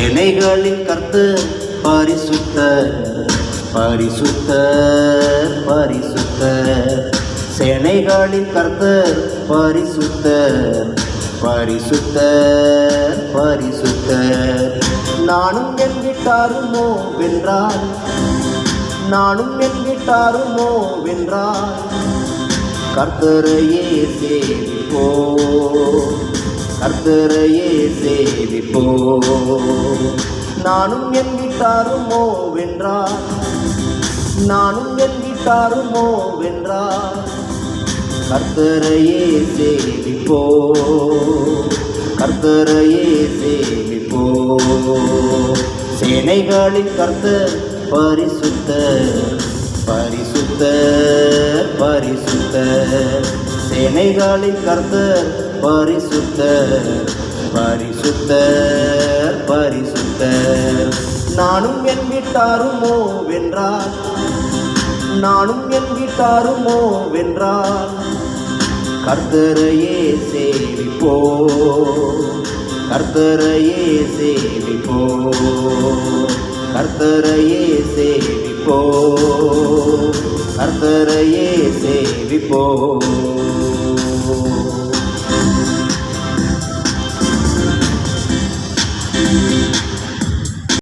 சேனைகளின் கர்த்தர் பரிசுத்தர் பரிசுத்தர் பரிசுத்தர். சேனைகளின் கர்த்தர் பரிசுத்தர் பரிசுத்தர் பரிசுத்தர். நானும் என் கிட்டாருமோ வென்றார், நானும் என் கிட்டாருமோ வென்றார். கர்த்தரையே சேவிப்போ, கர்த்தரையே சேவிப்போ. நானும் என் கிட்டாருமோ வென்றார், நானும் என் கிட்டாருமோ வென்றார். கர்த்தரையே சேவிப்போ, கர்த்தரையே சேவிப்போ. சேனைகளின் கர்த்தர் பரிசுத்தர் பரிசுத்தர் பரிசுத்தர். சேனைகளின் கர்த்தர் பரிசுத்தர் பரிசுத்தர் பரிசுத்தர். நானும் என் கிட்டாருமோ வென்றார், நானும் என் கிட்டாருமோ வென்றார். கர்த்தரையே சேவிப்போ, கர்த்தரையே சேவிப்போ, கர்த்தரையே சேவிப்போ, கர்த்தரையே சேவிப்போ.